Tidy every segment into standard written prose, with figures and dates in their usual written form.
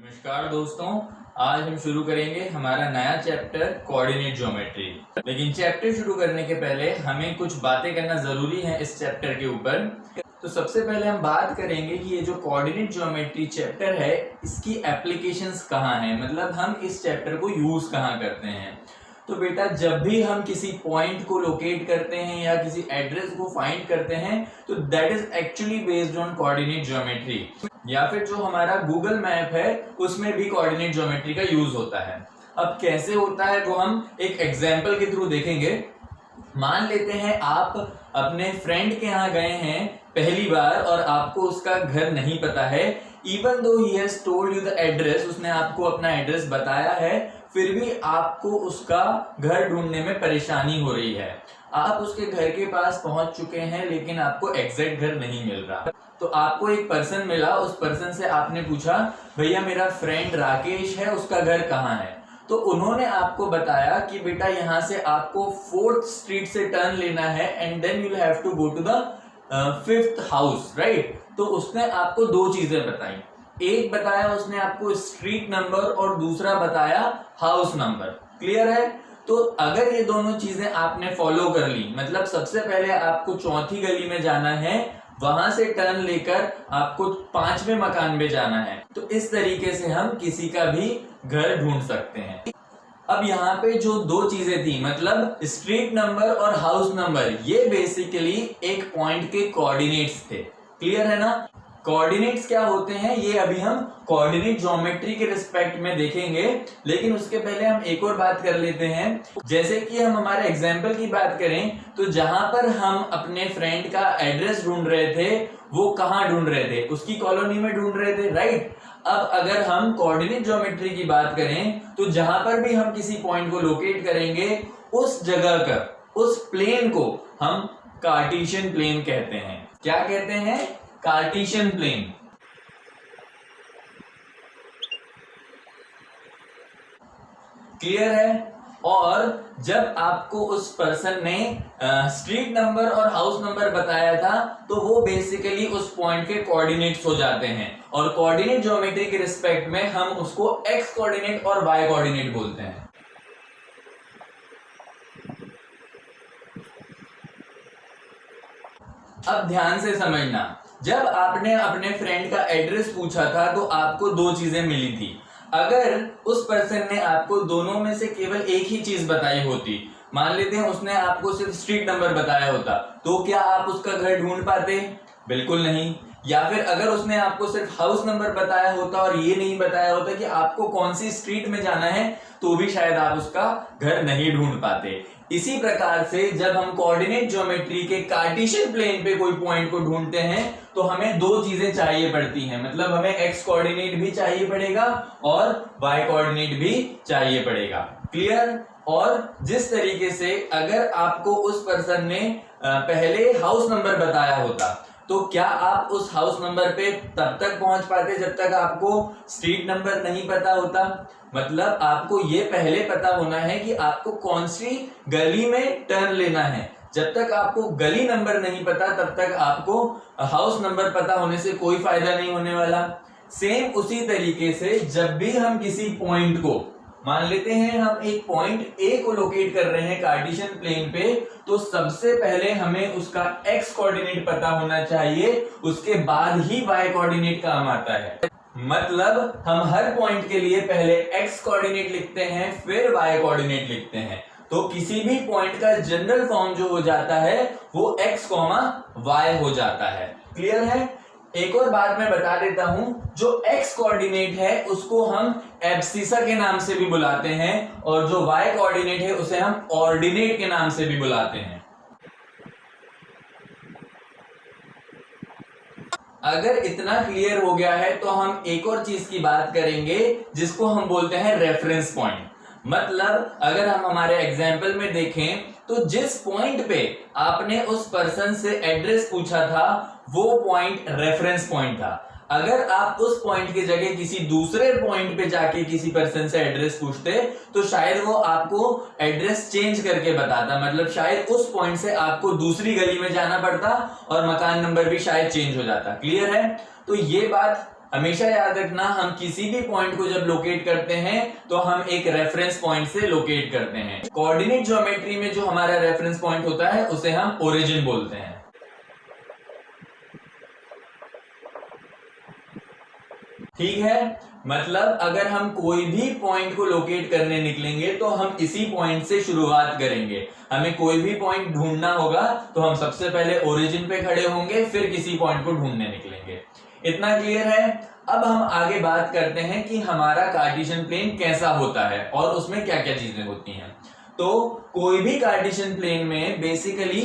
नमस्कार दोस्तों, आज हम शुरू करेंगे हमारा नया चैप्टर कोऑर्डिनेट ज्योमेट्री। लेकिन चैप्टर शुरू करने के पहले हमें कुछ बातें करना जरूरी है इस चैप्टर के ऊपर। तो सबसे पहले हम बात करेंगे कि ये जो कोऑर्डिनेट ज्योमेट्री चैप्टर है इसकी एप्लीकेशंस कहाँ हैं, मतलब हम इस चैप्टर को यूज कहाँ करते हैं। तो बेटा, जब भी हम किसी पॉइंट को लोकेट करते हैं या किसी एड्रेस को फाइंड करते हैं तो that is actually based on coordinate geometry, या फिर जो हमारा गूगल मैप है उसमें भी कोऑर्डिनेट ज्योमेट्री का यूज होता है। अब कैसे होता है वो हम एक एग्जांपल के थ्रू देखेंगे। मान लेते हैं आप अपने फ्रेंड के यहाँ गए हैं पहली बार और आपको उसका घर नहीं पता है। Even though he has told you the address, उसने आपको अपना एड्रेस बताया है, फिर भी आपको उसका घर ढूंढने में परेशानी हो रही है। आप उसके घर के पास पहुंच चुके हैं लेकिन आपको एग्जैक्ट घर नहीं मिल रहा। तो आपको एक पर्सन मिला, उस पर्सन से आपने पूछा, भैया मेरा फ्रेंड राकेश है, उसका घर कहाँ है। तो उन्होंने आपको बताया कि बेटा यहाँ से आपको 4th स्ट्रीट से टर्न लेना है and then you have to go to the 5th house, right. तो उसने आपको दो चीजें बताई, एक बताया उसने आपको स्ट्रीट नंबर और दूसरा बताया हाउस नंबर। क्लियर है। तो अगर ये दोनों चीजें आपने फॉलो कर ली, मतलब सबसे पहले आपको चौथी गली में जाना है, वहां से टर्न लेकर आपको 5वें मकान में जाना है, तो इस तरीके से हम किसी का भी घर ढूंढ सकते हैं। अब यहाँ पे जो दो चीजें थी, मतलब स्ट्रीट नंबर और हाउस नंबर, ये बेसिकली एक पॉइंट के कोऑर्डिनेट्स थे। क्लियर है ना। कोऑर्डिनेट्स क्या होते हैं ये अभी हम कोऑर्डिनेट ज्योमेट्री के रिस्पेक्ट में देखेंगे, लेकिन उसके पहले हम एक और बात कर लेते हैं। जैसे कि हम हमारे एग्जाम्पल की बात करें तो जहां पर हम अपने फ्रेंड का एड्रेस ढूंढ रहे थे वो कहाँ ढूंढ रहे थे, उसकी कॉलोनी में ढूंढ रहे थे, राइट। अब अगर हम कोऑर्डिनेट ज्योमेट्री की बात करें तो जहां पर भी हम किसी पॉइंट को लोकेट करेंगे उस जगह का, उस प्लेन को हम कार्टेशियन प्लेन कहते हैं। क्या कहते हैं? Cartesian plane. क्लियर है। और जब आपको उस पर्सन ने स्ट्रीट नंबर और हाउस नंबर बताया था तो वो बेसिकली उस पॉइंट के कोऑर्डिनेट्स हो जाते हैं, और कोऑर्डिनेट ज्योमेट्री के रिस्पेक्ट में हम उसको एक्स कोऑर्डिनेट और वाई कोऑर्डिनेट बोलते हैं। अब ध्यान से समझना, जब आपने अपने फ्रेंड का एड्रेस पूछा था तो आपको दो चीजें मिली थी। अगर उस पर्सन ने आपको दोनों में से केवल एक ही चीज बताई होती, मान लेते हैं उसने आपको सिर्फ स्ट्रीट नंबर बताया होता, तो क्या आप उसका घर ढूंढ पाते? बिल्कुल नहीं। या फिर अगर उसने आपको सिर्फ हाउस नंबर बताया होता और ये नहीं बताया होता कि आपको कौन सी स्ट्रीट में जाना है, तो भी शायद आप उसका घर नहीं ढूंढ पाते। इसी प्रकार से जब हम कोऑर्डिनेट ज्योमेट्री के कार्टेशियन प्लेन पे कोई पॉइंट को ढूंढते हैं तो हमें दो चीजें चाहिए पड़ती हैं, मतलब हमें एक्स कोऑर्डिनेट भी चाहिए पड़ेगा और वाई कोऑर्डिनेट भी चाहिए पड़ेगा। क्लियर। और जिस तरीके से अगर आपको उस पर्सन ने पहले हाउस नंबर बताया होता तो क्या आप उस हाउस नंबर पे तब तक पहुंच पाते जब तक आपको स्ट्रीट नंबर नहीं पता होता। मतलब आपको ये पहले पता होना है कि आपको कौन सी गली में टर्न लेना है। जब तक आपको गली नंबर नहीं पता तब तक आपको हाउस नंबर पता होने से कोई फायदा नहीं होने वाला। सेम उसी तरीके से जब भी हम किसी पॉइंट को, मान लेते हैं हम एक पॉइंट ए को लोकेट कर रहे हैं कार्टेशियन प्लेन पे, तो सबसे पहले हमें उसका एक्स कोऑर्डिनेट पता होना चाहिए, उसके बाद ही वाई कोऑर्डिनेट काम आता है। मतलब हम हर पॉइंट के लिए पहले एक्स कोऑर्डिनेट लिखते हैं फिर वाई कोऑर्डिनेट लिखते हैं। तो किसी भी पॉइंट का जनरल फॉर्म जो हो जाता है वो एक्स कॉमा वाई हो जाता है। क्लियर है। एक और बात मैं बता देता हूं, जो एक्स कोऑर्डिनेट है उसको हम एब्सिसा के नाम से भी बुलाते हैं और जो वाई कोऑर्डिनेट है उसे हम ऑर्डिनेट के नाम से भी बुलाते हैं। अगर इतना क्लियर हो गया है तो हम एक और चीज की बात करेंगे जिसको हम बोलते हैं रेफरेंस पॉइंट। मतलब अगर हम हमारे एग्जाम्पल में देखें तो जिस पॉइंट पे आपने उस पर्सन से एड्रेस पूछा था वो पॉइंट रेफरेंस पॉइंट था। अगर आप उस पॉइंट की जगह किसी दूसरे पॉइंट पे जाके किसी पर्सन से एड्रेस पूछते तो शायद वो आपको एड्रेस चेंज करके बताता, मतलब शायद उस पॉइंट से आपको दूसरी गली में जाना पड़ता और मकान नंबर भी शायद चेंज हो जाता। क्लियर है। तो ये बात हमेशा याद रखना, हम किसी भी पॉइंट को जब लोकेट करते हैं तो हम एक रेफरेंस पॉइंट से लोकेट करते हैं। कोऑर्डिनेट ज्योमेट्री में जो हमारा रेफरेंस पॉइंट होता है उसे हम ओरिजिन बोलते हैं। ठीक है, मतलब अगर हम कोई भी पॉइंट को लोकेट करने निकलेंगे तो हम इसी पॉइंट से शुरुआत करेंगे। हमें कोई भी पॉइंट ढूंढना होगा तो हम सबसे पहले ओरिजिन पे खड़े होंगे, फिर किसी पॉइंट को ढूंढने निकलेंगे। इतना क्लियर है? अब हम आगे बात करते हैं कि हमारा कार्टेशियन प्लेन कैसा होता है और उसमें क्या क्या चीजें होती हैं। तो कोई भी कार्टेशियन प्लेन में बेसिकली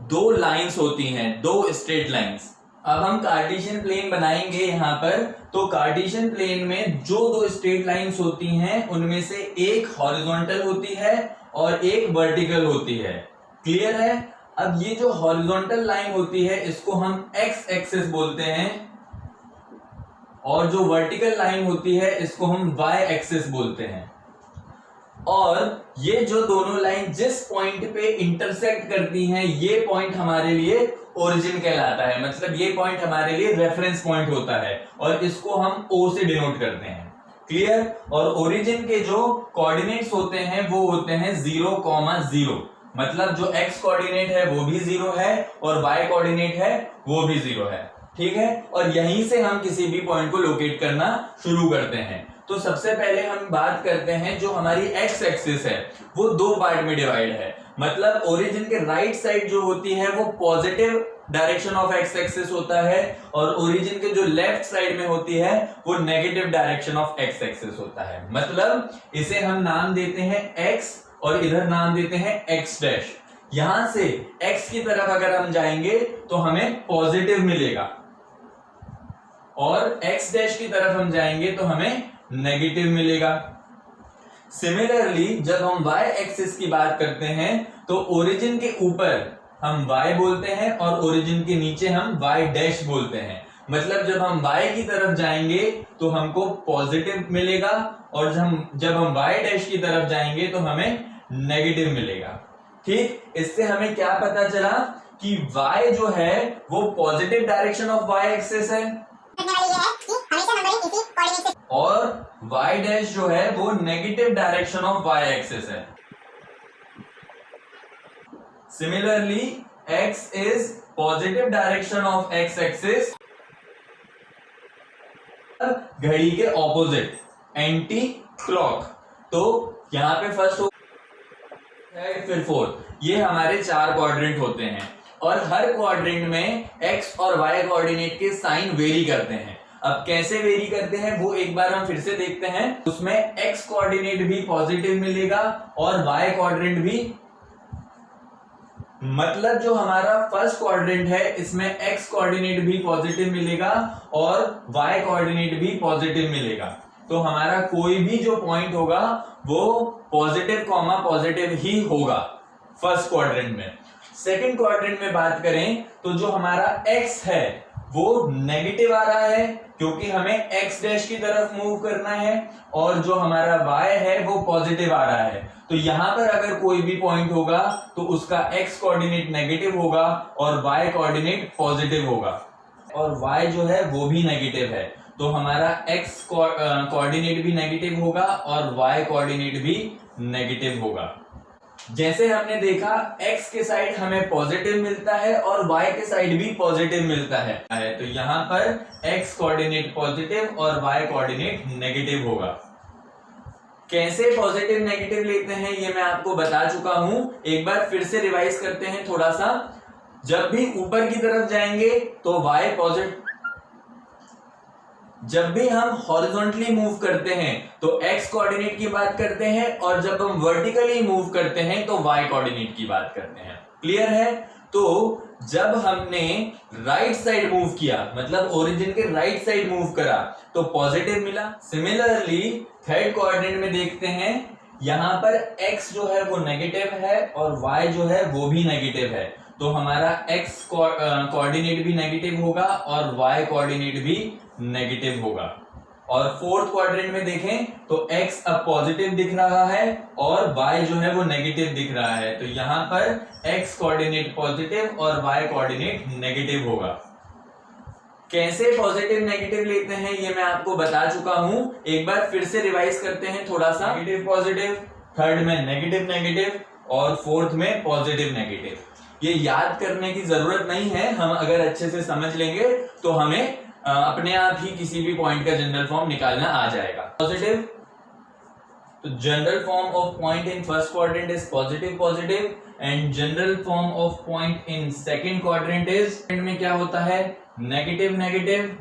दो लाइंस होती हैं, दो स्ट्रेट लाइंस। अब हम कार्टेशियन प्लेन बनाएंगे यहां पर, तो कार्टेशियन प्लेन में जो दो स्ट्रेट लाइंस होती हैं उनमें से एक हॉरिजॉन्टल होती है और एक वर्टिकल होती है। क्लियर है? अब ये जो हॉरिजॉन्टल लाइन होती है इसको हम एक्स एक्सिस बोलते हैं और जो वर्टिकल लाइन होती है इसको हम वाई एक्सिस बोलते हैं। और ये जो दोनों लाइन जिस पॉइंट पे इंटरसेक्ट करती हैं ये पॉइंट हमारे लिए ओरिजिन कहलाता है। मतलब ये पॉइंट हमारे लिए रेफरेंस पॉइंट होता है और इसको हम O से डिनोट करते हैं। क्लियर? और ओरिजिन के जो कोऑर्डिनेट्स होते हैं वो होते हैं 0,0। मतलब जो x कोऑर्डिनेट है वो भी 0 है और y कोऑर्डिनेट है वो भी 0 है। ठीक है, और यहीं से हम किसी भी पॉइंट को लोकेट करना शुरू करते हैं। तो सबसे पहले हम बात करते हैं जो हमारी एक्स एक्सिस है वो दो पार्ट में डिवाइड है। मतलब ओरिजिन के राइट साइड जो होती है वो positive direction of x axis होता है और ओरिजिन के जो लेफ्ट साइड में होती है वो negative direction of x axis होता है। मतलब इसे हम नाम देते हैं एक्स और इधर नाम देते हैं एक्स डैश। यहां से एक्स की तरफ अगर हम जाएंगे तो हमें पॉजिटिव मिलेगा और एक्स डैश की तरफ हम जाएंगे तो हमें नेगेटिव मिलेगा। सिमिलरली जब हम y एक्सिस की बात करते हैं तो ओरिजिन के ऊपर हम y बोलते हैं और ओरिजिन के नीचे हम y डैश बोलते हैं। मतलब जब हम y की तरफ जाएंगे तो हमको पॉजिटिव मिलेगा और जब हम y डैश की तरफ जाएंगे तो हमें नेगेटिव मिलेगा। ठीक, इससे हमें क्या पता चला कि y जो है वो positive direction of y axis है और y डैश जो है वो negative direction of y axis है। Similarly x is positive direction of x axis, घड़ी के ऑपोजिट एंटी क्लॉक। तो यहां पे फर्स्ट है, फिर फोर्थ, ये हमारे 4 क्वाड्रेंट होते हैं और हर क्वाड्रेंट में x और y कोऑर्डिनेट के साइन वेरी करते हैं। अब कैसे वेरी करते हैं वो एक बार हम फिर से देखते हैं। उसमें x कोऑर्डिनेट भी पॉजिटिव मिलेगा और y कोऑर्डिनेट भी। मतलब जो हमारा फर्स्ट क्वाड्रेंट है इसमें x कोऑर्डिनेट भी पॉजिटिव मिलेगा और y कोऑर्डिनेट भी पॉजिटिव मिलेगा। तो हमारा कोई भी जो पॉइंट होगा वो पॉजिटिव कॉमा पॉजिटिव ही होगा फर्स्ट क्वाड्रेंट में। सेकंड क्वाड्रेंट में बात करें तो जो हमारा x है वो नेगेटिव आ रहा है क्योंकि हमें x डैश की तरफ मूव करना है और जो हमारा y है वो पॉजिटिव आ रहा है। तो यहां पर अगर कोई भी पॉइंट होगा तो उसका x कोऑर्डिनेट नेगेटिव होगा और y कोऑर्डिनेट पॉजिटिव होगा और y जो है वो भी नेगेटिव है। तो हमारा x कोऑर्डिनेट भी नेगेटिव होगा और y कोऑर्डिनेट भी नेगेटिव होगा। जैसे हमने देखा x के साइड हमें पॉजिटिव मिलता है और y के साइड भी पॉजिटिव मिलता है। तो यहां पर x कोऑर्डिनेट पॉजिटिव और y कोऑर्डिनेट नेगेटिव होगा। कैसे पॉजिटिव नेगेटिव लेते हैं ये मैं आपको बता चुका हूं, एक बार फिर से रिवाइज करते हैं थोड़ा सा। जब भी ऊपर की तरफ जाएंगे तो y पॉजिटिव, जब भी हम हॉरिजॉन्टली मूव करते हैं तो x कोऑर्डिनेट की बात करते हैं और जब हम वर्टिकली मूव करते हैं तो y कोऑर्डिनेट की बात करते हैं। क्लियर है? तो जब हमने राइट साइड मूव किया, मतलब ओरिजिन के राइट साइड मूव करा तो पॉजिटिव मिला। सिमिलरली थर्ड कोऑर्डिनेट में देखते हैं, यहां पर x जो है वो नेगेटिव है और y जो है वो भी नेगेटिव है। तो हमारा x कोऑर्डिनेट भी नेगेटिव होगा और y कोऑर्डिनेट भी नेगेटिव होगा। और फोर्थ क्वाड्रेंट में देखें तो x अब पॉजिटिव दिख रहा है और y जो है वो नेगेटिव दिख रहा है। तो यहां पर x कोऑर्डिनेट पॉजिटिव और y कोऑर्डिनेट नेगेटिव होगा। कैसे पॉजिटिव नेगेटिव लेते हैं ये मैं आपको बता चुका हूं, एक बार फिर से रिवाइज करते हैं थोड़ा सा। नेगेटिव पॉजिटिव, थर्ड में नेगेटिव नेगेटिव और फोर्थ में पॉजिटिव नेगेटिव। ये याद करने की जरूरत नहीं है, हम अगर अच्छे से समझ लेंगे तो हमें अपने आप ही किसी भी पॉइंट का जनरल फॉर्म निकालना आ जाएगा। पॉजिटिव, तो general form of point in first quadrant is positive positive and general form of point in second quadrant is, में क्या होता है, नेगेटिव नेगेटिव,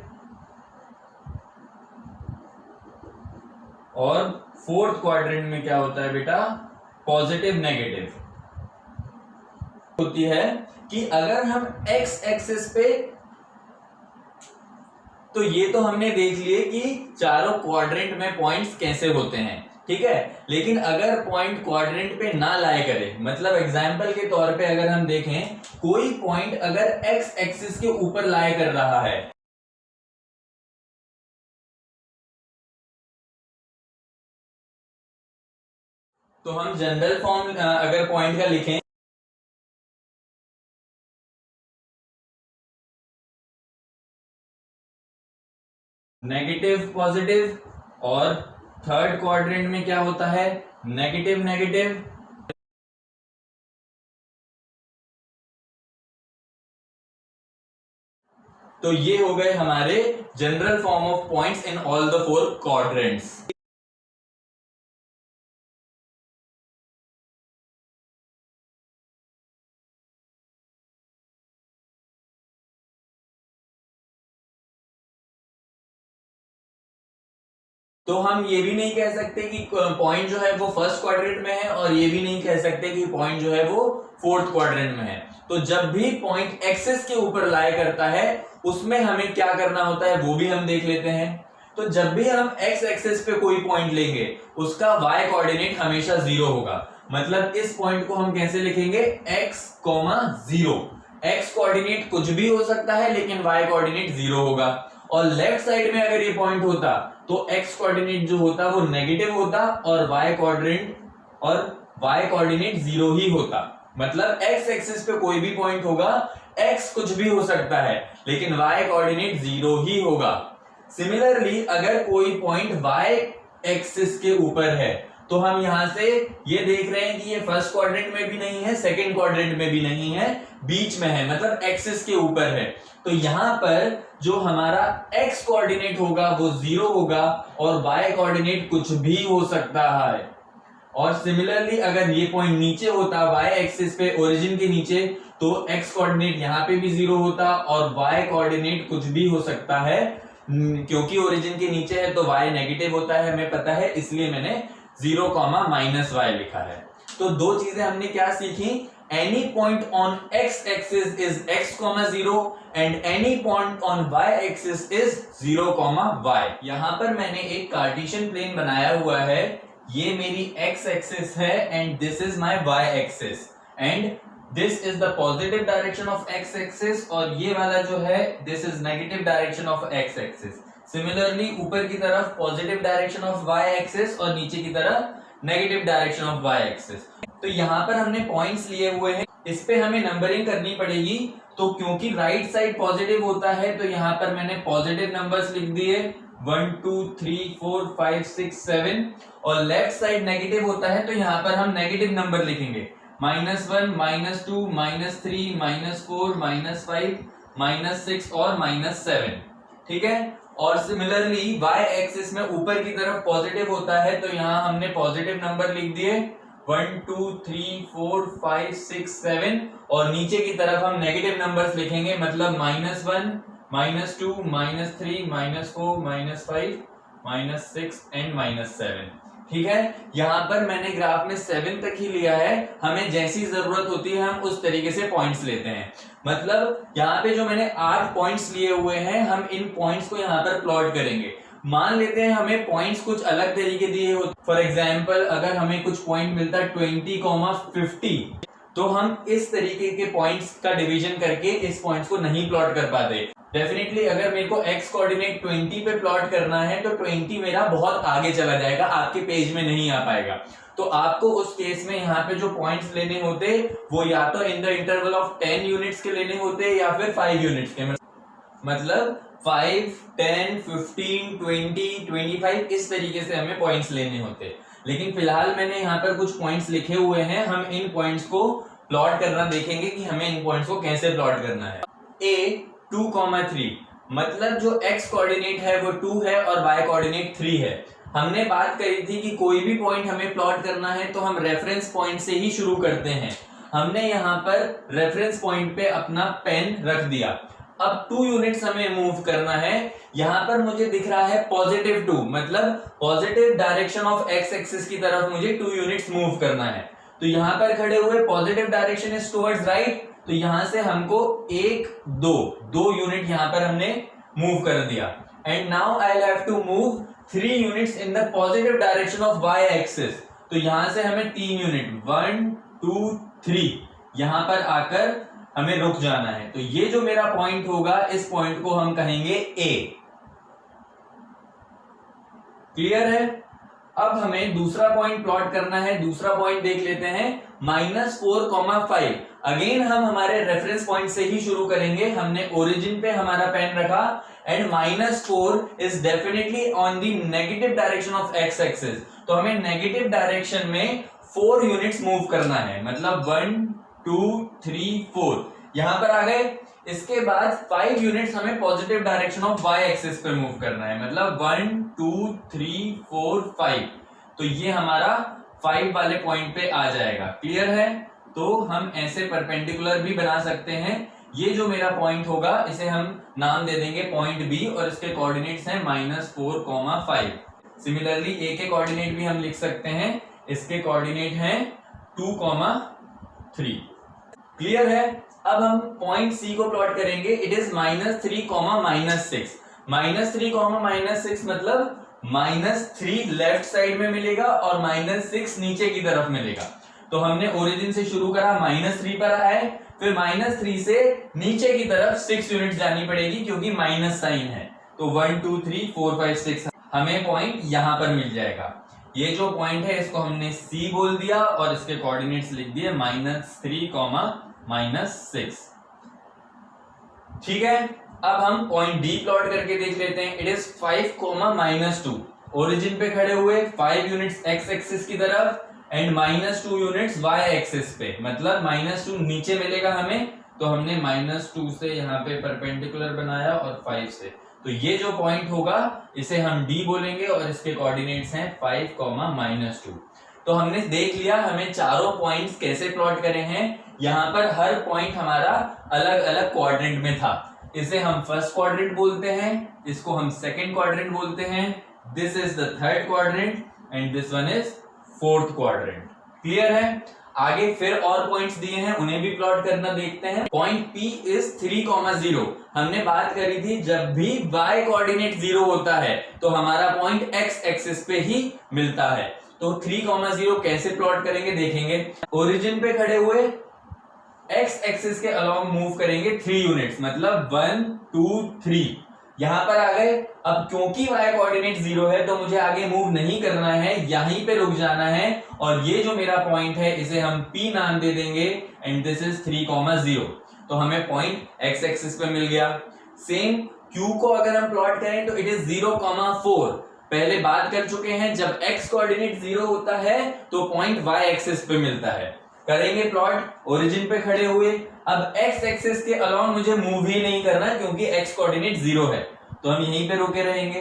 और फोर्थ क्वाड्रेंट में क्या होता है बेटा, पॉजिटिव नेगेटिव। होती है कि अगर हम एक्स एक्सिस पे, तो ये तो हमने देख लिए कि चारों क्वाड्रेंट में पॉइंट्स कैसे होते हैं, ठीक है। लेकिन अगर पॉइंट क्वाड्रेंट पे ना लाए करे, मतलब एग्जाम्पल के तौर पे अगर हम देखें कोई पॉइंट अगर एक्स एक्सिस के ऊपर लाए कर रहा है, तो हम जनरल फॉर्म अगर पॉइंट का लिखें, नेगेटिव पॉजिटिव, और थर्ड क्वाड्रेंट में क्या होता है, नेगेटिव नेगेटिव, तो ये हो गए हमारे general form of points in all the four quadrants. तो हम ये भी नहीं कह सकते कि पॉइंट जो है वो फर्स्ट क्वाड्रेंट में है, और ये भी नहीं कह सकते कि पॉइंट जो है वो फोर्थ क्वाड्रेंट में है। तो जब भी पॉइंट एक्सिस के ऊपर लाई करता है उसमें हमें क्या करना होता है वो भी हम देख लेते हैं। तो जब भी हम एक्स एक्सिस पे कोई पॉइंट लेंगे उसका वाई कोऑर्डिनेट हमेशा 0 होगा। मतलब इस पॉइंट को हम कैसे लिखेंगे, x, 0। एक्स कोऑर्डिनेट कुछ भी हो सकता है लेकिन वाई कोऑर्डिनेट 0 होगा। और लेफ्ट साइड में अगर ये पॉइंट होता तो एक्स कोऑर्डिनेट जो होता वो नेगेटिव होता और वाई कोऑर्डिनेट 0 ही होता। मतलब एक्स एक्सिस पे कोई भी पॉइंट होगा, एक्स कुछ भी हो सकता है लेकिन वाई कोऑर्डिनेट 0 ही होगा। सिमिलरली अगर कोई पॉइंट वाई एक्सिस के ऊपर है तो हम यहां से ये देख रहे हैं कि ये फर्स्ट क्वाड्रेंट में भी नहीं है, सेकंड क्वाड्रेंट में भी नहीं है, बीच में है, मतलब एक्सिस के ऊपर है। तो यहां पर जो हमारा x कोऑर्डिनेट होगा वो 0 होगा और y कोऑर्डिनेट कुछ भी हो सकता है। और सिमिलरली अगर ये पॉइंट नीचे होता y एक्सिस पे, ओरिजिन के नीचे, तो x कोऑर्डिनेट यहां पे भी 0 होता और y कोऑर्डिनेट कुछ भी हो सकता है। क्योंकि ओरिजिन के नीचे है तो y नेगेटिव होता है, हमें पता है, इसलिए मैंने 0, -y लिखा है। तो दो चीजें हमने क्या सीखी, any point on x axis is x, 0 and any point on y axis is 0, y। यहां पर मैंने एक कार्टेशियन प्लेन बनाया हुआ है, ये मेरी x एक्सिस है and this is my y axis and this is the positive direction of x axis और ये वाला जो है this is negative direction of x axis. Similarly ऊपर की तरफ positive direction of y axis और नीचे की तरफ negative direction of y axis. तो यहाँ पर हमने पॉइंट्स लिए हुए हैं, इस पे हमें नंबरिंग करनी पड़ेगी। तो क्योंकि राइट साइड पॉजिटिव होता है तो यहाँ पर मैंने पॉजिटिव नंबर्स लिख दिए 1 2 3 4 5 6 7 और लेफ्ट साइड नेगेटिव होता है तो यहाँ पर हम नेगेटिव नंबर लिखेंगे -1 -2 -3 -4 -5 -6 और -7, ठीक है। और सिमिलरली y एक्सिस में ऊपर की तरफ पॉजिटिव होता है तो यहाँ हमने पॉजिटिव नंबर लिख दिए 1 2 3 4 5 6 7 और नीचे की तरफ हम नेगेटिव नंबर्स लिखेंगे, मतलब -1 -2 -3 -4 -5 -6 एंड -7, ठीक है। यहाँ पर मैंने ग्राफ में 7 तक ही लिया है, हमें जैसी जरूरत होती है हम उस तरीके से पॉइंट्स लेते हैं। मतलब यहाँ पे जो मैंने 8 पॉइंट्स लिए हुए हैं, हम इन पॉइंट्स को यहाँ पर प्लॉट करेंगे। मान लेते हैं हमें पॉइंट्स कुछ अलग तरीके दिए होते, फॉर एग्जाम्पल अगर हमें कुछ पॉइंट मिलता है 20, 50, तो हम इस तरीके के पॉइंट्स का डिवीजन करके इस पॉइंट्स को नहीं प्लॉट कर पाते। डेफिनेटली अगर मेरे को x कोऑर्डिनेट 20 पे प्लॉट करना है तो 20 मेरा बहुत आगे चला जाएगा, आपके पेज में नहीं आ पाएगा। तो आपको उस केस में यहाँ पे जो पॉइंट्स लेने होते वो या तो in the interval of 10 units के लेने होते या फिर 5 यूनिट्स के। मतलब 5, 10, 15, 20, 25 इस तरीके से हमें पॉइंट्स लेने होते हैं। लेकिन फिलहाल मैंने यहाँ पर कुछ पॉइंट्स लिखे हुए हैं, हम इन पॉइंट्स को प्लॉट करना देखेंगे कि हमें इन पॉइंट्स को कैसे प्लॉट करना है। ए 2,3 मतलब जो x कोऑर्डिनेट है वो 2 है और y कोऑर्डिनेट 3 है। हमने बात करी थी कि कोई भी पॉइंट हमें प्लॉट करना है तो हम रेफरेंस पॉइंट से ही शुरू करते हैं। हमने यहाँ पर रेफरेंस पॉइंट पे अपना पेन रख दिया। अब 2 यूनिट्स हमें मूव करना है। यहाँ पर मुझे दिख रहा है पॉजिटिव 2 मतलब positive direction of x axis की तरफ मुझे 2 यूनिट्स मूव करना है। तो यहाँ पर खड़े हुए positive direction is towards right, तो यहां से हमको 1, 2 यूनिट यहां पर हमने मूव कर दिया। And now I have to move 3 units in the positive direction of y axis. तो यहां से हमें 3 यूनिट 1, 2, 3 यहां पर आकर हमें रुक जाना है। तो ये जो मेरा पॉइंट होगा इस पॉइंट को हम कहेंगे A। क्लियर है? अब हमें दूसरा पॉइंट प्लॉट करना है। दूसरा पॉइंट देख लेते हैं -4,5। अगेन हम हमारे रेफरेंस पॉइंट से ही शुरू करेंगे। हमने ओरिजिन पे हमारा पेन रखा and -4 is definitely on the negative direction of x axis. तो हमें नेगेटिव डायरेक्शन में 4 यूनिट्स मूव करना है, मतलब 1, 2, 3, 4 यहां पर आ गए। इसके बाद 5 यूनिट्स हमें positive direction of y axis पे मूव करना है, मतलब 1, 2, 3, 4, 5। तो ये हमारा 5 वाले पॉइंट पे आ जाएगा। क्लियर है? तो हम ऐसे परपेंडिकुलर भी बना सकते हैं। ये जो मेरा पॉइंट होगा इसे हम नाम दे देंगे पॉइंट बी और इसके कोऑर्डिनेट्स हैं -4,5। सिमिलरली ए के कोऑर्डिनेट भी हम लिख सकते हैं, इसके कोऑर्डिनेट हैं 2,3। क्लियर है? अब हम पॉइंट सी को प्लॉट करेंगे। It is -3, -6। -3, -6 मतलब -3 लेफ्ट साइड में मिलेगा और -6 नीचे की तरफ मिलेगा। तो हमने ओरिजिन से शुरू करा, -3 पर आए, फिर -3 से नीचे की तरफ 6 यूनिट जानी पड़ेगी क्योंकि माइनस साइन है। तो 1, 2, 3, 4, 5, 6 हमें पॉइंट यहां पर मिल जाएगा। ये जो पॉइंट है इसको हमने C बोल दिया और इसके कोऑर्डिनेट्स लिख दिए -3, -6। ठीक है? अब हम पॉइंट D प्लॉट करके देख लेते हैं। It is 5, -2। ओरिजिन पे खड़े हुए 5 यूनिट्स x एक्सिस की तरफ एंड -2 यूनिट्स y एक्सिस पे, मतलब -2 नीचे मिलेगा हमें। तो हमने -2 से यहाँ पे परपेंडिकुलर बनाया और 5 से। तो ये जो पॉइंट होगा इसे हम D बोलेंगे और इसके कोऑर्डिनेट्स हैं 5, -2। तो हमने देख लिया हमें चारों पॉइंट्स कैसे प्लॉट करे हैं। यहाँ पर हर पॉइंट हमारा अलग अलग क्वाड्रेंट में था। इसे हम फर्स्ट क्वाड्रेंट बोलते हैं, इसको हम सेकंड क्वाड्रेंट बोलते हैं, this is the third quadrant and this one is fourth quadrant. Clear है? आगे फिर और पॉइंट्स दिए हैं, उन्हें भी प्लॉट करना देखते हैं। Point P is 3,0। हमने बात करी थी जब भी y कोऑर्डिनेट 0 होता है तो हमारा पॉइंट x एक्सिस पे ही मिलता है। तो 3,0 कैसे प्लॉट करेंगे देखेंगे। ओरिजिन पे खड़े हुए x एक्सिस के अलोंग मूव करेंगे 3 यूनिट्स, मतलब 1, 2, 3 यहां पर आ गए। अब क्योंकि y कोऑर्डिनेट 0 है तो मुझे आगे मूव नहीं करना है, यहीं पे रुक जाना है। और ये जो मेरा पॉइंट है इसे हम P नाम दे देंगे एंड दिस इज 3,0। तो हमें पॉइंट x एक्सिस पे मिल गया। सेम Q को अगर हम प्लॉट करें तो इट इज 0,4। पहले बात कर चुके हैं, जब x कोऑर्डिनेट 0 होता है तो पॉइंट y एक्सिस पे मिलता है। करेंगे प्लॉट ओरिजिन पे खड़े हुए। अब x एक्सिस के अलोंग मुझे मूव ही नहीं करना क्योंकि x कोऑर्डिनेट 0 है, तो हम यहीं पे रुके रहेंगे।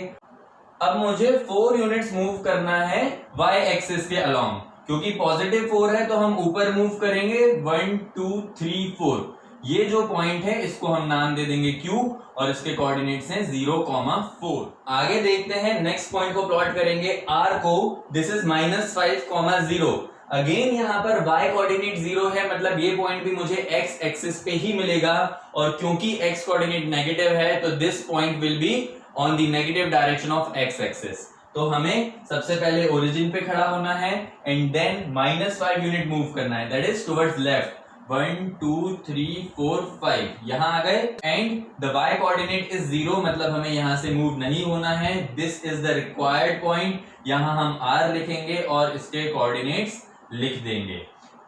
अब मुझे 4 यूनिट्स मूव करना है y एक्सिस के अलोंग, क्योंकि पॉजिटिव 4 है तो हम ऊपर मूव करेंगे 1, 2, 3, 4। ये जो पॉइंट है इसको हम नाम दे देंगे Q और इसके कोऑर्डिनेट्स हैं 0,4। आगे देखते हैं, नेक्स्ट पॉइंट को प्लॉट करेंगे R को। This is -5,0। अगेन यहाँ पर y कोऑर्डिनेट 0 है, मतलब ये पॉइंट भी मुझे x एक्सिस पे ही मिलेगा। और क्योंकि x कोऑर्डिनेट नेगेटिव है तो this point will be on the negative direction of x axis. तो हमें सबसे पहले ओरिजिन पे खड़ा होना है एंड देन -5 यूनिट मूव करना है, दैट इज टुवर्ड्स लेफ्ट। 1, 2, 3, 4, 5 यहां आ गए and the y coordinate is 0, मतलब हमें यहां से मूव नहीं होना है। This is the required point. यहां हम r लिखेंगे और इसके कोऑर्डिनेट्स लिख देंगे।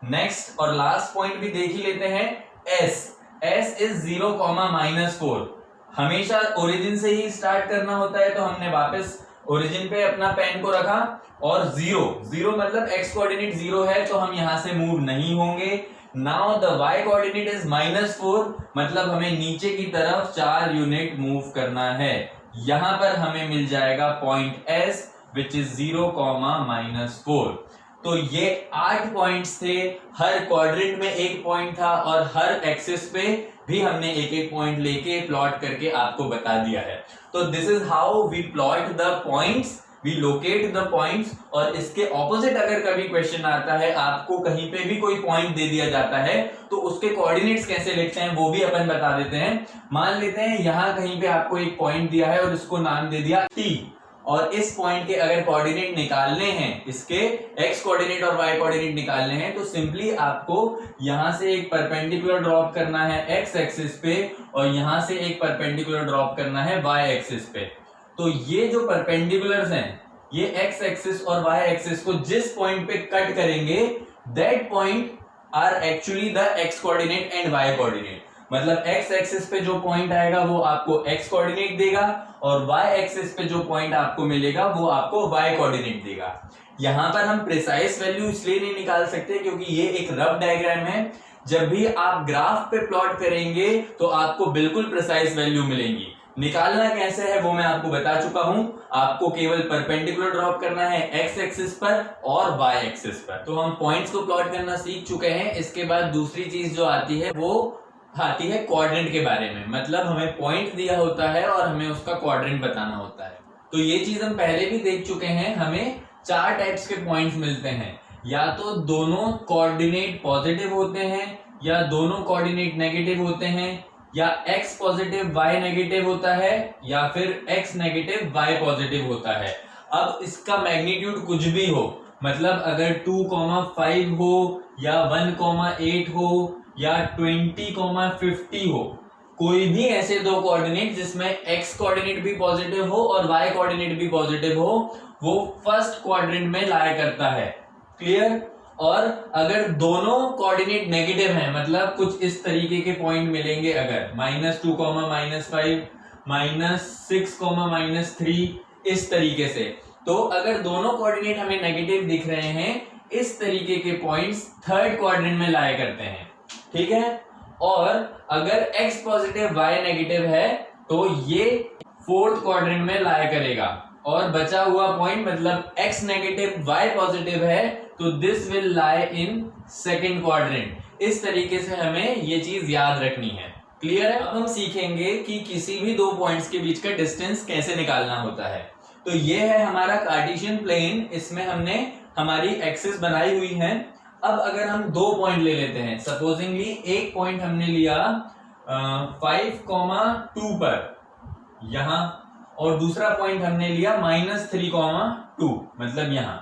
नेक्स्ट और लास्ट पॉइंट भी देख ही लेते हैं, S इज 0, -4। हमेशा ओरिजिन से ही स्टार्ट करना होता है, तो हमने वापस ओरिजिन पे अपना पेन को रखा और जीरो मतलब एक्स कोऑर्डिनेट 0 है तो हम यहां से मूव नहीं होंगे। Now the y coordinate is -4 मतलब हमें नीचे की तरफ 4 यूनिट मूव करना है। यहां पर हमें मिल जाएगा पॉइंट S विच इज 0, -4। तो ये 8 पॉइंट्स थे, हर क्वाड्रेंट में एक पॉइंट था और हर एक्सिस पे भी हमने एक एक पॉइंट लेके प्लॉट करके आपको बता दिया है। तो this is how we plot the points, we locate the points. और इसके ऑपोजिट अगर कभी क्वेश्चन आता है, आपको कहीं पे भी कोई पॉइंट दे दिया जाता है तो उसके कोऑर्डिनेट्स कैसे लिखते हैं वो भी अपन बता देते हैं। मान लेते हैं यहां कहीं पे आपको एक पॉइंट दिया है और इसको नाम दे दिया T, और इस पॉइंट के अगर कोऑर्डिनेट निकालने हैं, इसके x कोऑर्डिनेट और y कोऑर्डिनेट निकालने हैं, तो सिंपली आपको यहां से एक परपेंडिकुलर ड्रॉप करना है x एक्सिस पे और यहां से एक परपेंडिकुलर ड्रॉप करना है y एक्सिस पे। तो ये जो परपेंडिकुलर्स हैं, ये x एक्सिस और y एक्सिस को जिस पॉइंट पे कट करेंगे, that point are actually the x coordinate and y coordinate. मतलब x एक्सिस पे जो पॉइंट आएगा वो आपको x कोऑर्डिनेट देगा और y एक्सिस पे जो पॉइंट आपको मिलेगा वो आपको y कोऑर्डिनेट देगा। यहां पर हम प्रिसाइज वैल्यू इसलिए नहीं निकाल सकते क्योंकि ये एक रफ डायग्राम है। जब भी आप ग्राफ पे प्लॉट करेंगे तो आपको बिल्कुल प्रिसाइज वैल्यू मिलेंगी। निकालना कैसे है वो मैं आपको बता चुका हूं। आपको केवल परपेंडिकुलर ड्रॉप करना है x एक्सिस पर और y एक्सिस पर। तो हम पॉइंट्स को प्लॉट करना सीख चुके हैं। इसके बाद दूसरी चीज जो आती है वो आती है क्वाड्रेंट के बारे में। मतलब हमें पॉइंट दिया होता है और हमें उसका क्वाड्रेंट बताना होता है। तो ये चीज हम पहले भी देख चुके हैं। हमें 4 टाइप्स के पॉइंट्स मिलते हैं, या तो दोनों कोऑर्डिनेट पॉजिटिव होते हैं, या दोनों कोऑर्डिनेट नेगेटिव होते हैं, या x पॉजिटिव y नेगेटिव होता है, या फिर x नेगेटिव y पॉजिटिव होता है। अब इसका मैग्नीट्यूड कुछ भी हो, मतलब अगर 2,5 हो या 1,8 हो या 20,50 हो, कोई भी ऐसे दो कोऑर्डिनेट जिसमें x कोऑर्डिनेट भी पॉजिटिव हो और y कोऑर्डिनेट भी पॉजिटिव हो, वो फर्स्ट क्वाड्रेंट में लाया करता है। क्लियर? और अगर दोनों कोऑर्डिनेट नेगेटिव हैं, मतलब कुछ इस तरीके के पॉइंट मिलेंगे, अगर -2, -5, -6, -3 इस तरीके से, तो अगर दोनों कोऑर्डिनेट हमें नेगेटिव दिख रहे हैं, इस तरीके के पॉइंट्स थर्ड क्वाड्रेंट में लाया करते हैं। ठीक है? और अगर x पॉजिटिव y नेगेटिव है तो ये फोर्थ क्वाड्रेंट में लाया करेगा, और बचा हुआ पॉइंट मतलब x नेगेटिव y पॉजिटिव है तो this will lie in second quadrant. इस तरीके से हमें ये चीज याद रखनी है। क्लियर है? अब हम सीखेंगे कि किसी भी दो पॉइंट्स के बीच का डिस्टेंस कैसे निकालना होता है। तो ये है हमारा कार्टेशियन प्लेन, इसमें हमने हमारी एक्सिस बनाई हुई है। अब अगर हम दो पॉइंट ले लेते हैं, सपोजिंगली एक पॉइंट हमने लिया 5,2 पर यहां, और दूसरा पॉइंट हमने लिया -3,2 मतलब यहां।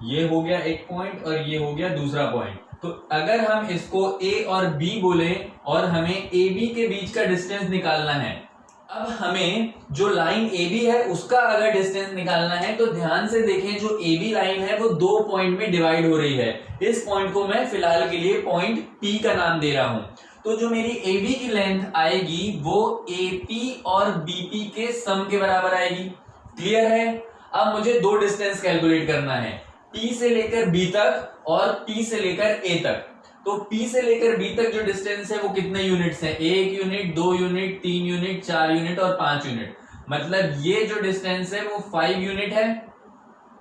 ये हो गया एक पॉइंट और ये हो गया दूसरा पॉइंट। तो अगर हम इसको A और B बोले और हमें AB के बीच का डिस्टेंस निकालना है, अब हमें जो लाइन AB है उसका अगर डिस्टेंस निकालना है तो ध्यान से देखें, जो AB लाइन है वो दो पॉइंट में डिवाइड हो रही है। इस पॉइंट को मैं फिलहाल के लिए पॉइंट P का नाम दे रहा हूं। तो जो मेरी AB की लेंथ आएगी वो AP और BP के सम के बराबर आएगी। क्लियर है? अब मुझे दो डिस्टेंस कैलकुलेट करना है, P से लेकर B तक और P से लेकर A तक। तो P से लेकर B तक जो डिस्टेंस है वो कितने यूनिट्स हैं? 1 यूनिट, 2 यूनिट, 3 यूनिट, 4 यूनिट और 5 यूनिट। मतलब ये जो डिस्टेंस है वो 5 यूनिट है।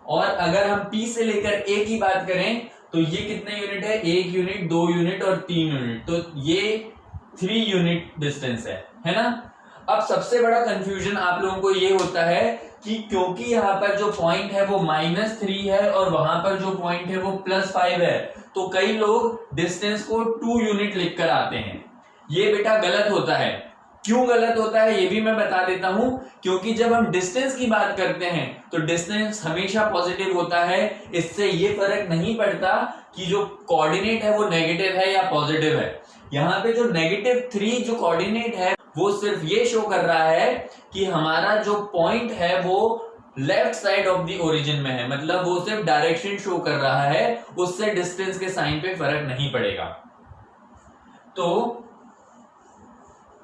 और अगर हम P से लेकर A की बात करें तो ये कितने यूनिट है? 1 यूनिट, 2 यूनिट और 3 यूनिट। तो ये 3 यूनिट डिस्टेंस है ना? अब सबसे बड़ा कंफ्यूजन आप लोगों को ये होता है कि क्योंकि यहाँ पर जो पॉइंट है वो -3 है और वहां पर जो पॉइंट है वो +5 है, तो कई लोग डिस्टेंस को 2 यूनिट लिखकर आते हैं। ये बेटा गलत होता है। क्यों गलत होता है ये भी मैं बता देता हूं। क्योंकि जब हम डिस्टेंस की बात करते हैं तो डिस्टेंस हमेशा पॉजिटिव होता है। इससे ये फर्क नहीं पड़ता कि जो कोऑर्डिनेट है वो नेगेटिव है या पॉजिटिव है। यहाँ पे जो -3 जो कोऑर्डिनेट है वो सिर्फ ये शो कर रहा है कि हमारा जो पॉइंट है वो left side of the origin में है। मतलब वो सिर्फ डायरेक्शन शो कर रहा है, उससे डिस्टेंस के साइन पे फर्क नहीं पड़ेगा।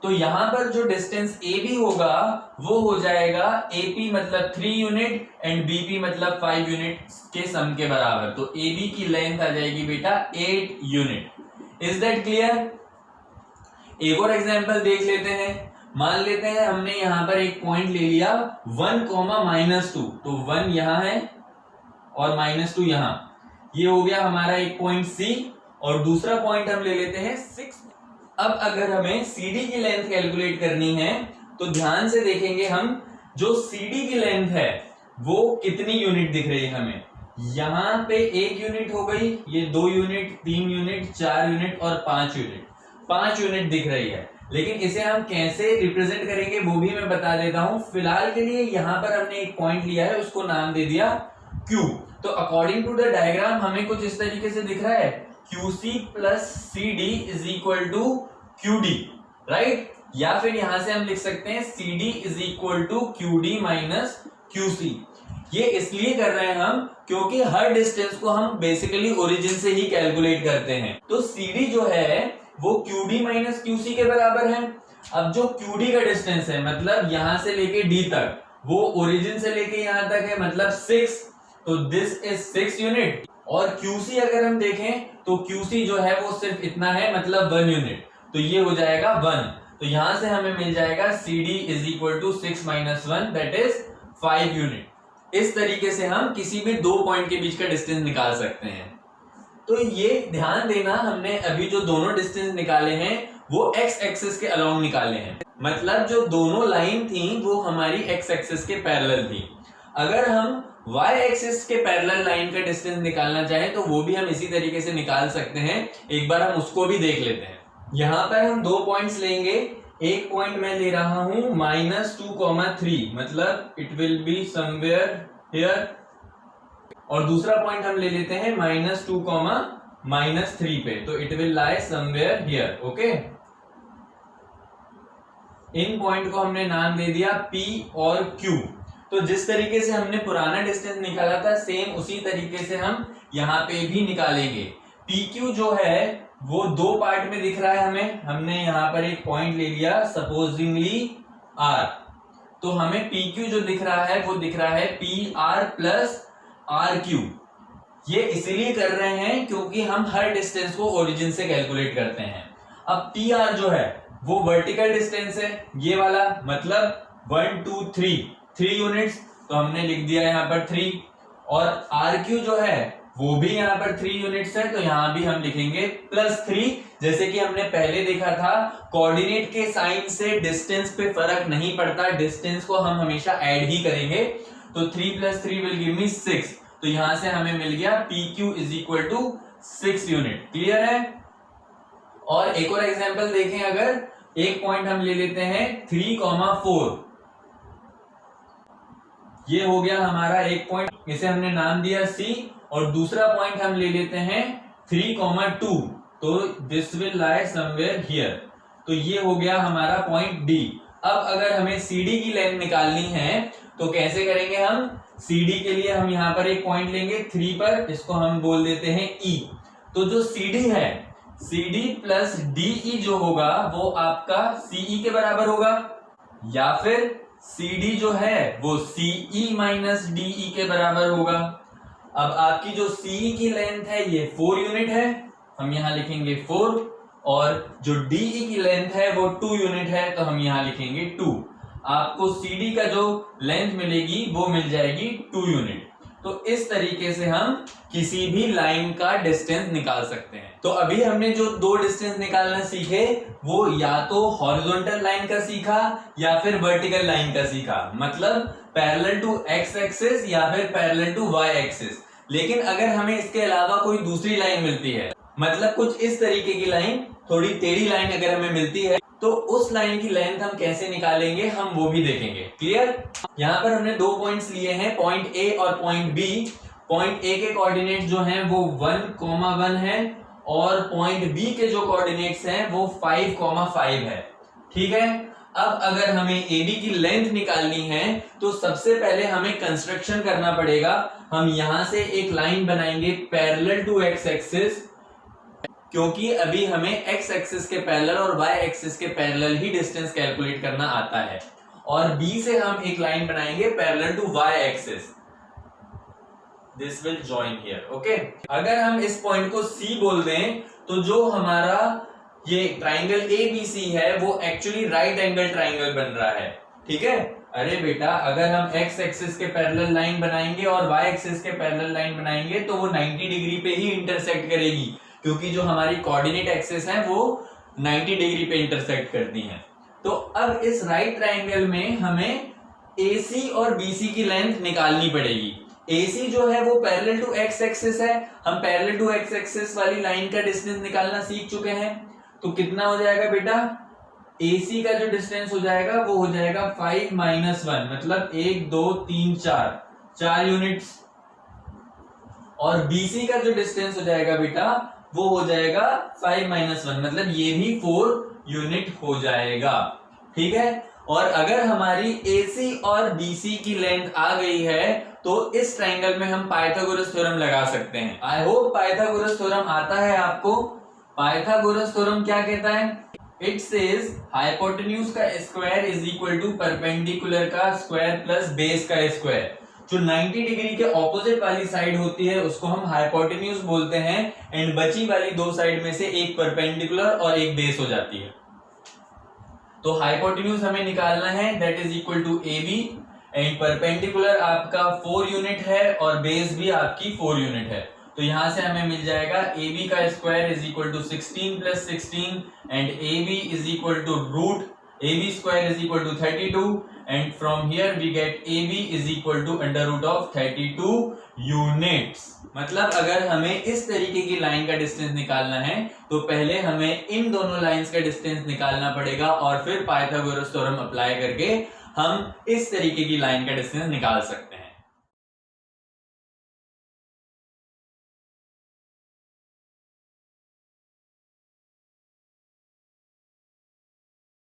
तो यहां पर जो डिस्टेंस AB होगा वो हो जाएगा AP मतलब 3 यूनिट एंड BP मतलब 5 यूनिट के सम के बराबर। तो AB की लेंथ आ जाएगी बेटा 8 यूनिट। Is that clear? एक और एग्जांपल देख लेते हैं। मान लेते हैं हमने यहां पर एक पॉइंट ले लिया 1, -2, तो 1 यहां है और -2 यहां। ये हो गया हमारा एक पॉइंट C और दूसरा पॉइंट हम ले लेते हैं 6। अब अगर हमें CD की लेंथ कैलकुलेट करनी है तो ध्यान से देखेंगे हम, जो CD की लेंथ है वो कितनी यूनिट दिख रही है हमें। यहां पे 1 यूनिट हो गई, ये 2 यूनिट, 3 यूनिट, 4 यूनिट और 5 यूनिट, 5 यूनिट दिख रही है। लेकिन इसे हम कैसे रिप्रेजेंट करेंगे वो भी मैं बता देता हूं। फिलहाल के लिए यहां पर हमने एक पॉइंट लिया है, उसको नाम दे दिया Q। तो अकॉर्डिंग टू द डायग्राम हमें कुछ इस तरीके से दिख रहा है, QC plus CD is equal to QD, right? या फिर यहां से हम लिख सकते हैं CD is equal to QD minus QC। ये इसलिए कर रहे हैं हम क्योंकि हर डिस्टेंस को हम बेसिकली ओरिजिन से ही कैलकुलेट करते हैं। तो CD जो है वो QD माइनस QC के बराबर है। अब जो QD का डिस्टेंस है मतलब यहां से लेके D तक, वो ओरिजिन से लेके यहां तक है मतलब 6, तो दिस इज 6 यूनिट। और QC अगर हम देखें तो QC जो है वो सिर्फ इतना है मतलब 1 यूनिट, तो ये हो जाएगा 1। तो यहां से हमें मिल जाएगा CD is equal to 6 minus 1 that is 5 unit. इस तरीके से हम किसी भी दो पॉइंट के बीच का डिस्टेंस निकाल सकते हैं। तो ये ध्यान देना, हमने अभी जो दोनों डिस्टेंस निकाले हैं वो x एक्सिस के अलोंग निकाले हैं, मतलब जो दोनों लाइन थी वो हमारी x एक्सिस के पैरेलल थी। अगर हम y एक्सिस के पैरेलल लाइन का डिस्टेंस निकालना चाहें तो वो भी हम इसी तरीके से निकाल सकते हैं। एक बार हम उसको भी देख लेते हैं। यहां पर हम दो पॉइंट्स लेंगे। एक पॉइंट मैं ले रहा हूं -2,3 मतलब it will be somewhere here, और दूसरा पॉइंट हम ले लेते हैं -2,-3 पे, तो it will lie somewhere here. Okay, in point को हमने नाम दे दिया P और Q। तो जिस तरीके से हमने पुराना डिस्टेंस निकाला था सेम उसी तरीके से हम यहाँ पे भी निकालेंगे। PQ जो है वो दो पार्ट में दिख रहा है हमें। हमने यहाँ पर एक पॉइंट ले लिया सपोजिंगली R, तो हमें PQ जो दिख रहा है वो दिख रहा है PR प्लस RQ। ये इसीलिए कर रहे हैं क्योंकि हम हर डिस्टेंस को ओरिजिन से कैलकुलेट करते हैं। अब PR जो है वो वर्टिकल डिस्टेंस है, ये वाला, मतलब 1 2 3 यूनिट्स, तो हमने लिख दिया यहाँ पर 3। और RQ जो है वो भी यहाँ पर 3 यूनिट्स है, तो यहाँ भी हम लिखेंगे +3। जैसे कि हमने पहले देखा था, कोऑर्डिनेट के साइन से डिस्टेंस पे फर्क नहीं पड़ता, डिस्टेंस को हम हमेशा ऐड ही करेंगे। तो 3 + 3 विल गिव मी 6, तो यहां से हमें मिल गया PQ is equal to 6 unit. Clear है? और एक और एग्जांपल देखें, अगर एक पॉइंट हम ले लेते हैं 3,4, ये हो गया हमारा एक पॉइंट, इसे हमने नाम दिया C, और दूसरा पॉइंट हम ले लेते हैं 3,2, तो this will lie somewhere here, तो ये हो गया हमारा पॉइंट D। अब अगर हमें CD की लेंथ निकालनी है तो कैसे करेंगे हम? CD के लिए हम यहाँ पर एक पॉइंट लेंगे 3 पर, इसको हम बोल देते हैं E। तो जो CD है, CD प्लस DE जो होगा वो आपका CE के बराबर होगा, या फिर CD जो है वो CE माइनस DE के बराबर होगा। अब आपकी जो CE की लेंथ है ये 4 यूनिट है, हम यहाँ लिखेंगे 4, और जो DE की लेंथ है वो 2 यूनिट है, तो हम यहाँ लिखेंगे 2। आपको CD का जो लेंथ मिलेगी वो मिल जाएगी 2 यूनिट। तो इस तरीके से हम किसी भी लाइन का डिस्टेंस निकाल सकते हैं। तो अभी हमने जो दो डिस्टेंस निकालना सीखे वो या तो हॉरिजॉन्टल लाइन का सीखा या फिर वर्टिकल लाइन का सीखा, मतलब पैरेलल टू x एक्सिस या फिर पैरेलल टू y एक्सिस। लेकिन अगर हमें इसके अलावा कोई दूसरी लाइन मिलती है, मतलब कुछ इस तरीके की लाइन, थोड़ी टेढ़ी लाइन अगर हमें मिलती है, तो उस लाइन की लेंथ हम कैसे निकालेंगे हम वो भी देखेंगे। क्लियर? यहाँ पर हमने दो पॉइंट्स लिए हैं, पॉइंट A और पॉइंट B। पॉइंट A के कोऑर्डिनेट्स जो हैं वो 1,1 है, और पॉइंट B के जो कोऑर्डिनेट्स हैं वो 5,5 है। ठीक है? अब अगर हमें AB की लेंथ निकालनी है तो सबसे पहले हमें कंस्ट्रक्शन करना पड़ेगा। हम यहां से एक लाइन बनाएंगे पैरेलल टू x एक्सिस, क्योंकि अभी हमें x एक्सिस के पैरेलल और y एक्सिस के पैरेलल ही डिस्टेंस कैलकुलेट करना आता है। और B से हम एक लाइन बनाएंगे parallel to y axis, this will join here. Okay, अगर हम इस पॉइंट को C बोल दें तो जो हमारा ये ट्राइंगल ABC है वो एक्चुअली राइट एंगल ट्राइंगल बन रहा है। ठीक है, अरे बेटा अगर हम x एक्सिस के पैरेलल लाइन बनाएंगे और y एक्सिस के पैरेलल लाइन बनाएंगे तो वो 90 डिग्री पे ही इंटरसेक्ट करेगी, क्योंकि जो हमारी कोऑर्डिनेट एक्सिस है वो 90 डिग्री पे इंटरसेक्ट करती है। तो अब इस राइट ट्राइंगल में हमें AC और BC की लेंथ निकालनी पड़ेगी। AC जो है वो पैरेलल टू x एक्सिस है, हम पैरेलल टू x एक्सिस वाली लाइन का डिस्टेंस निकालना सीख चुके हैं। तो कितना हो जाएगा बेटा, AC का जो डिस्टेंस हो जाएगा वो हो जाएगा 5 - 1, मतलब 1 2 3 4 यूनिट्स। और BC का जो डिस्टेंस हो जाएगा बेटा वो हो जाएगा 5 - 1, मतलब ये भी 4 यूनिट हो जाएगा। ठीक है, और अगर हमारी AC और BC की लेंथ आ गई है तो इस ट्राइंगल में हम पाइथागोरस थ्योरम लगा सकते हैं। आई होप पाइथागोरस थ्योरम आता है आपको। पाइथागोरस थ्योरम क्या कहता है? इट सेज हाइपोटेन्यूज का square is equal to perpendicular का स्क्वायर प्लस बेस का स्क्वायर। जो 90 डिग्री के ऑपोजिट वाली साइड होती है उसको हम हाइपोटेन्यूज बोलते हैं, एंड बची वाली दो साइड में से एक परपेंडिकुलर और एक बेस हो जाती है। तो हाइपोटेन्यूज हमें निकालना है, that is equal to AB, and perpendicular आपका 4 यूनिट है और बेस भी आपकी 4 यूनिट है। तो यहां से हमें मिल जाएगा AB का square is equal to 16 + 16 and AB is equal to root AB square is equal to 32, and from here we get AB is equal to under root of 32 units. मतलब अगर हमें इस तरीके की लाइन का डिस्टेंस निकालना है तो पहले हमें इन दोनों लाइंस का डिस्टेंस निकालना पड़ेगा और फिर पाइथागोरस थ्योरम अप्लाई करके हम इस तरीके की लाइन का डिस्टेंस निकाल सकते हैं।